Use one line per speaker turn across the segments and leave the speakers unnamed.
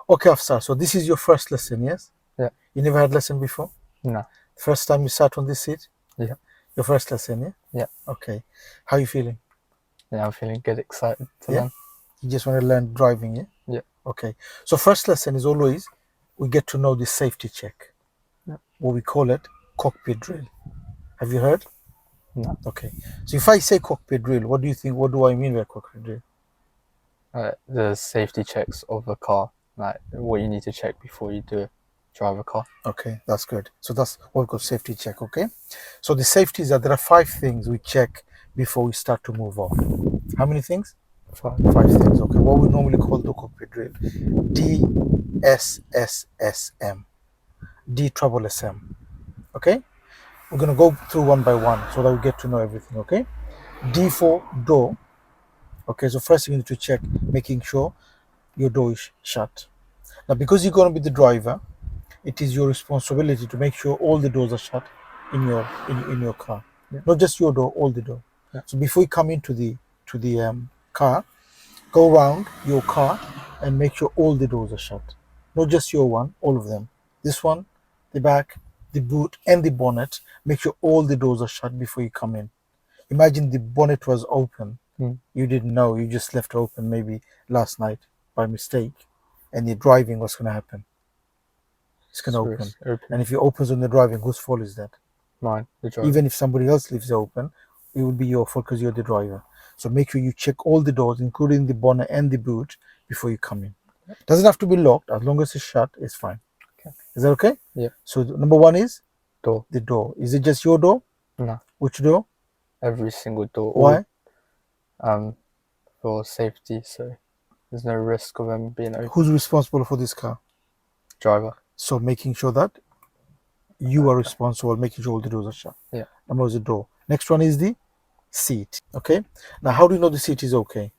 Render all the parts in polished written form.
Okay, Afsar, so this is your first lesson, yes?
Yeah.
You never had lesson before?
No.
First time you sat on this seat?
Yeah.
Your first lesson, yeah?
Yeah.
Okay. How are you feeling?
Yeah, I'm feeling good, excited to
Yeah?
learn.
You just want to learn driving, yeah?
Yeah.
Okay. So first lesson is always we get to know the safety check.
Yeah.
What we call it, cockpit drill. Have you heard?
No.
Okay. So if I say cockpit drill, what do you think? What do I mean by cockpit drill?
The safety checks of a car, like what you need to check before you drive a car.
Okay, that's good. So that's what we call safety check, okay? So the safeties are there are 5 things we check before we start to move off. How many things? 5 things, okay. What we normally call the cockpit drill. DSSSM. D trouble SM. Okay? We're gonna go through one by one so that we get to know everything, okay? D for door. Okay, so first you need to check making sure your door is shut. Now because you're gonna be the driver, it is your responsibility to make sure all the doors are shut in your car.
Yeah.
Not just your door, all the door.
Yeah.
So before you come into the car, go around your car and make sure all the doors are shut. Not just your one, all of them. This one, the back, the boot, and the bonnet. Make sure all the doors are shut before you come in. Imagine the bonnet was open. You didn't know, you just left it open maybe last night by mistake, and you're driving, what's going to happen? It's going to open. And if it opens on the driving, whose fault is that?
Mine, the driver.
Even if somebody else leaves it open, it will be your fault because you're the driver. So make sure you check all the doors, including the bonnet and the boot, before you come in. Doesn't have to be locked. As long as it's shut, it's fine.
Okay.
Is that okay?
Yeah.
So number 1 is?
Door.
The door. Is it just your door?
No.
Which door?
Every single door.
Why?
For safety, so there's no risk of them being open.
Who's responsible for this car?
Driver.
So making sure that you are responsible, making sure all the doors are shut.
Yeah.
Number 1 is the door. Next one is the seat. Okay. Now, how do you know the seat is okay?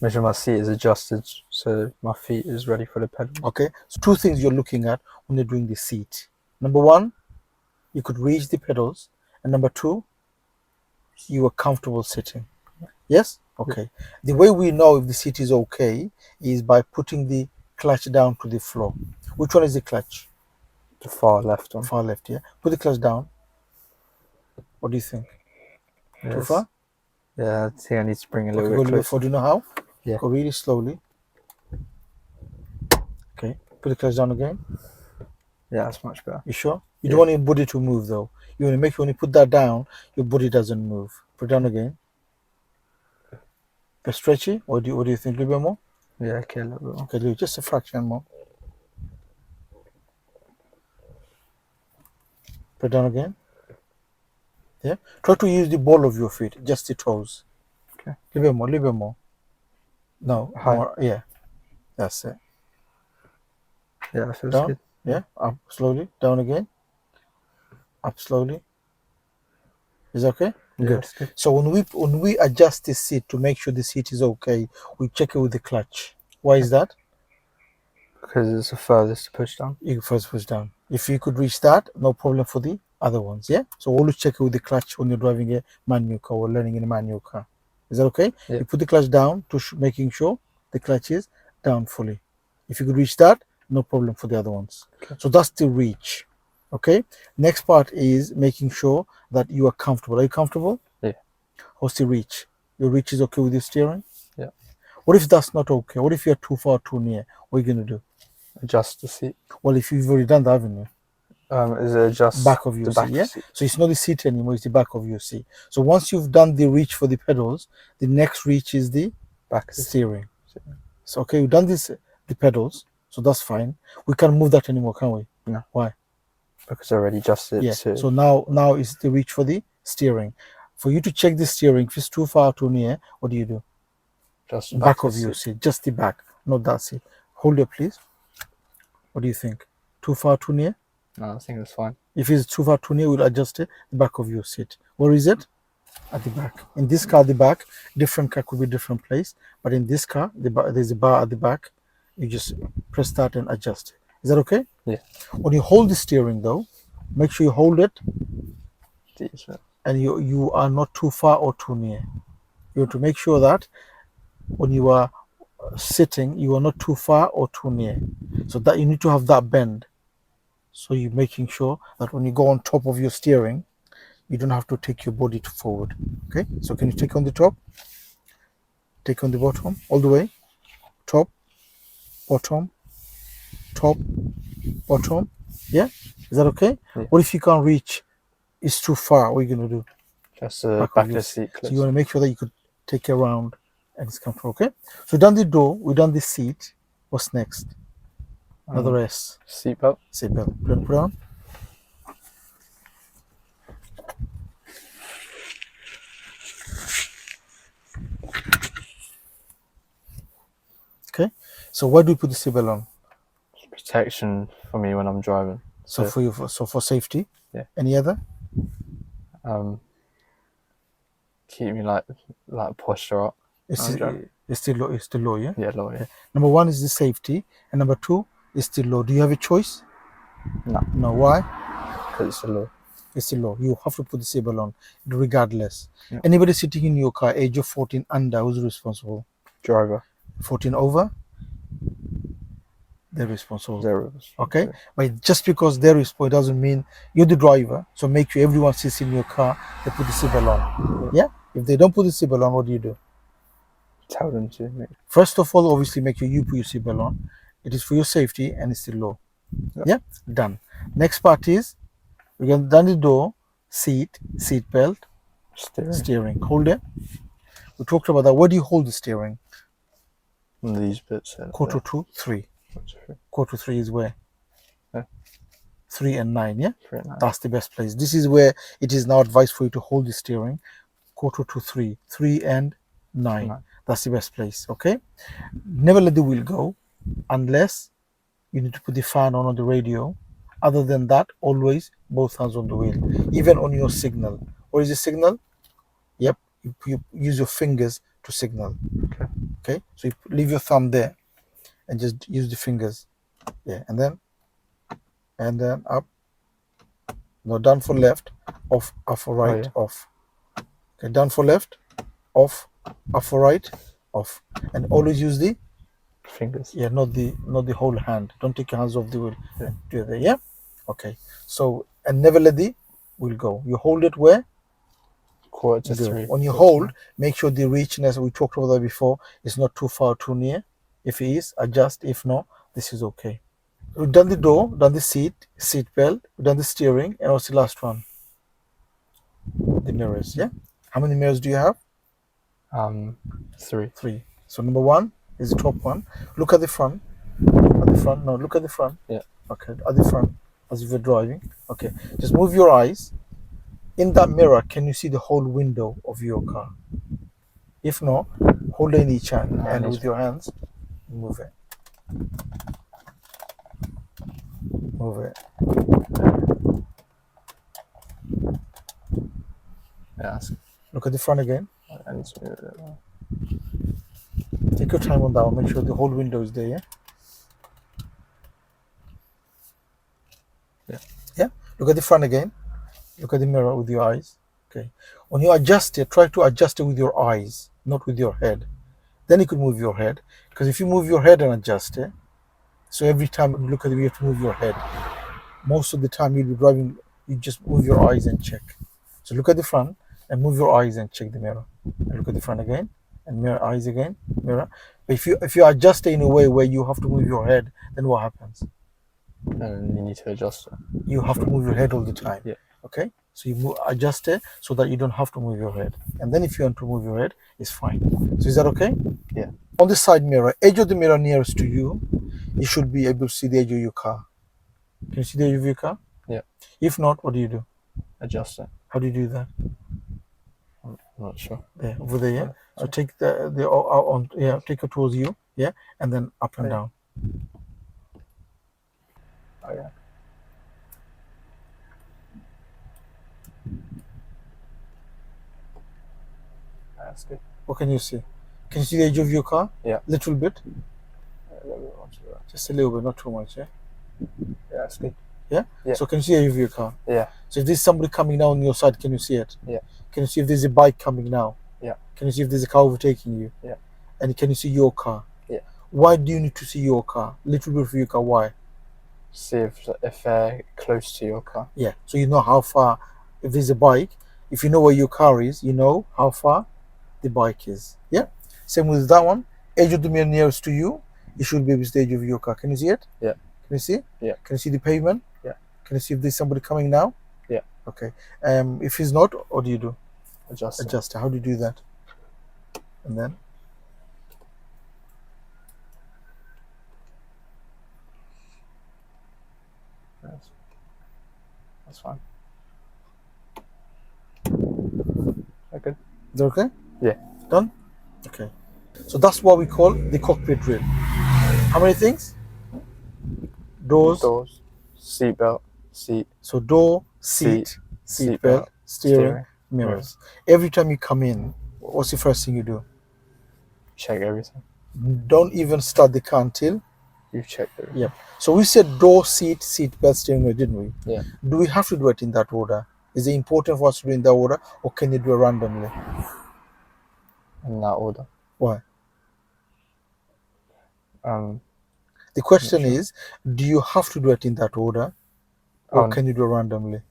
Make sure my seat is adjusted so my feet is ready for the pedals.
Okay. So 2 things you're looking at when you're doing the seat. Number 1, you could reach the pedals, and number 2, you are comfortable sitting. Yes? Okay. Yeah. The way we know if the seat is okay is by putting the clutch down to the floor. Which one is the clutch?
The far left one.
Far left, yeah. Put the clutch down. What do you think?
Yes.
Too far?
Yeah, I think I need to bring a little bit
go a little
closer.
bit forward. Do you know how?
Yeah.
Go really slowly. Okay. Put the clutch down again.
Yeah, that's much better.
You sure? You don't want your body to move though. You want to make sure when you put that down, your body doesn't move. Put it down again. Bit stretchy? What do you think? A little bit more?
Yeah, okay, a little bit more.
Okay, just a fraction more. Put it down again. Yeah. Try to use the ball of your feet, just the toes.
Okay.
A little bit more. No.
High.
More. Yeah. That's it.
Yeah, that feels
Down.
good.
Yeah. Up slowly. Down again. Up slowly. Is that okay?
Yeah,
Good.
that's good.
So when we adjust the seat to make sure the seat is okay, we check it with the clutch. Why is that?
Because it's the furthest to push down.
You first push down. If you could reach that, no problem for the other ones. Yeah. So always check it with the clutch when you're driving a manual car or learning in a manual car. Is that okay?
Yeah.
You put the clutch down to making sure the clutch is down fully. If you could reach that, no problem for the other ones.
Okay.
So that's the reach. Okay. Next part is making sure that you are comfortable. Are you comfortable?
Yeah.
What's the reach? Your reach is okay with your steering?
Yeah.
What if that's not okay? What if you're too far, too near? What are you going to do?
Adjust the seat.
Well, if you've already done that, haven't you?
Is it adjust
back of your
the
seat,
back
yeah?
seat?
So it's not the seat anymore, it's the back of your seat. So once you've done the reach for the pedals, the next reach is the
back
steering. So okay, we've done the pedals, so that's fine. We can't move that anymore, can we?
No.
Why?
Because I already adjusted
Yeah.
to...
So now is the reach for the steering. For you to check the steering, if it's too far, too near, what do you do?
Just
back of your seat, just the back, not that seat. Hold it, please. What do you think? Too far, too near?
No, I think it's fine.
If it's too far, too near, we'll adjust it, the back of your seat. Where is it? At the back. In this car, the back, different car could be different place. But in this car, there's a bar at the back. You just press that and adjust it. Is that okay?
Yeah.
When you hold the steering though, make sure you hold it and you are not too far or too near. You have to make sure that when you are sitting, you are not too far or too near. So that you need to have that bend. So you're making sure that when you go on top of your steering, you don't have to take your body to forward. Okay, so can you take on the top, take on the bottom, all the way, top, bottom, top, bottom. Yeah, is that okay?
Yeah.
What if you can't reach? It's too far. What are you gonna do?
Just
Back
back
of
of
your
the seat
So
close.
you want to make sure that you could take it around and it's comfortable. Okay, so done the door, we done the seat. What's next? Another S.
Seatbelt.
Seatbelt. Put on. Okay, so why do we put the seatbelt on?
Protection for me when I'm driving.
So for you, so for safety.
Yeah.
Any other?
Keep me like posture up.
It's
I'm driving.
still low. It's still low. Yeah.
Yeah, lower. Yeah.
Number one is the safety, and number two is still low. Do you have a choice?
No.
No. Why?
Because it's still low.
It's still low. You have to put the seatbelt on, regardless.
Yeah.
Anybody sitting in your car, age of 14 under, who's responsible?
Driver.
14 over, they're responsible.
Zero.
Okay, but just because they're responsible doesn't mean you're the driver. So make sure everyone sits in your car, they put the seatbelt on. Yeah. If they don't put the seatbelt on, what do?
Tell them to. Mate.
First of all, obviously make sure you put your seatbelt on. It is for your safety and it's still low. Yeah. Done. Next part is we're gonna done the door, seat belt, steering. Hold it. We talked about that. Where do you hold the steering?
On these bits.
Quarter to 3. Quarter 3 is where?
Yeah.
3 and 9, yeah?
3 and 9.
That's the best place. This is where it is now advised for you to hold the steering. Quarter to 3. 3 and 9. That's the best place, okay? Never let the wheel go unless you need to put the fan on the radio. Other than that, always both hands on the wheel. Even on your signal. What is the signal? Yep, you use your fingers to signal. Okay, so you leave your thumb there and just use the fingers. Yeah, and then up. No, down for left, off, up for right, off. Okay, down for left, off, up for right, off. And always use the
fingers.
Yeah, not the whole hand. Don't take your hands off the wheel. Yeah. Do that. Yeah. Okay. So and never let the wheel go. You hold it where?
Quarter to 3.
When you hold, make sure the reachness, we talked about that before, is not too far, too near. If it is, adjust. If not, this is okay. We've done the door, done the seat belt, we've done the steering, and what's the last one? The mirrors. Yeah. How many mirrors do you have?
3.
3. So number 1 is the top one. Look at the front. At the front. No, look at the front.
Yeah.
Okay. At the front, as if you're driving. Okay. Just move your eyes. In that mirror, can you see the whole window of your car? If not, hold it in each hand and with your hands, move it. Move it.
Yeah.
Look at the front again.
I need to move it.
Take your time on that one. Make sure the whole window is there. Yeah.
Yeah.
Yeah. Look at the front again. Look at the mirror with your eyes. Okay. When you adjust it, try to adjust it with your eyes, not with your head. Then you can move your head. Because if you move your head and adjust it, so every time you look at it, you have to move your head. Most of the time you'll be driving, you just move your eyes and check. So look at the front and move your eyes and check the mirror. And look at the front again and mirror, eyes again, mirror. But if you adjust it in a way where you have to move your head, then what happens?
And you need to adjust it.
You have to move your head all the time.
Yeah.
Okay. So you adjust it so that you don't have to move your head. And then if you want to move your head, it's fine. So is that okay?
Yeah.
On the side mirror, edge of the mirror nearest to you, you should be able to see the edge of your car. Can you see the edge of your car?
Yeah.
If not, what do you do?
Adjust it.
How do you do that?
I'm not sure.
There, over there, yeah. So take take it towards you, yeah, and then up and down.
Oh yeah. That's good.
What can you see? Can you see the edge of your car?
Yeah.
Little bit?
A little bit more to that.
Just a little bit, not too much, yeah?
Yeah, that's good.
Yeah?
Yeah.
So can you see the edge of your car?
Yeah.
So if there's somebody coming down on your side, can you see it?
Yeah.
Can you see if there's a bike coming now?
Yeah.
Can you see if there's a car overtaking you?
Yeah.
And can you see your car?
Yeah.
Why do you need to see your car? Little bit of your car. Why?
See if they're close to your car.
Yeah. So you know how far. If there's a bike, if you know where your car is, you know how far the bike is. Yeah. Same with that one. Edge of the mirror nearest to you, it should be the edge of your car. Can you see it?
Yeah.
Can you see?
Yeah.
Can you see the pavement?
Yeah.
Can you see if there's somebody coming now?
Yeah.
Okay. If he's not, what do you do?
Adjust it.
Adjust it. How do you do that? And then
That's fine. Okay.
is that okay?
Yeah.
Done? Okay. So that's what we call the cockpit drill. How many things? Doors.
Doors, seatbelt, seat,
So door, seat, seat belt, steering, mirrors. Every time you come in, what's the first thing you do?
Check everything.
Don't even start the car until.
You've checked everything.
Yep. So we said door, seat, seat belt, steering wheel, didn't we?
Yeah.
Do we have to do it in that order? Is it important for us to do in that order, or can you do it randomly?
In that order.
Why? The
Not
question
sure.
is, do you have to do it in that order, or can you do it randomly?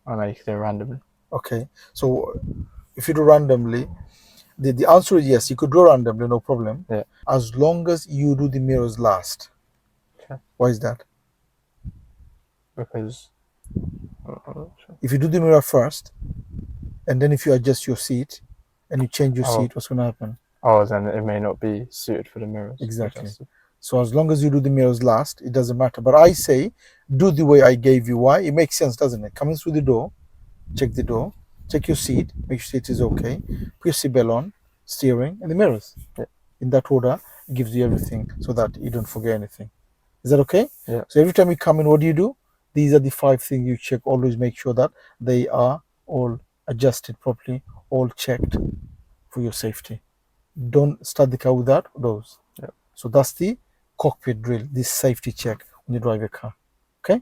I know you can do it randomly.
Okay. So if you do randomly, the answer is yes, you could do randomly, no problem.
Yeah.
As long as you do the mirrors last.
Okay.
Why is that?
Because I'm not sure.
If you do the mirror first, and then if you adjust your seat and you change your seat, what's going to happen?
Oh, then it may not be suited for the mirrors.
Exactly.
Adjusted.
So as long as you do the mirrors last, it doesn't matter. But I say, do the way I gave you. Why? It makes sense, doesn't it? Coming through the door, check the door, check your seat, make sure seat is okay, put your seatbelt on, steering, and the mirrors.
Yeah.
In that order, it gives you everything so that you don't forget anything. Is that okay?
Yeah.
So every time you come in, what do? These are the 5 things you check. Always make sure that they are all adjusted properly, all checked for your safety. Don't start the car without those.
Yeah.
So that's the cockpit drill, this safety check when you drive a car. Okay?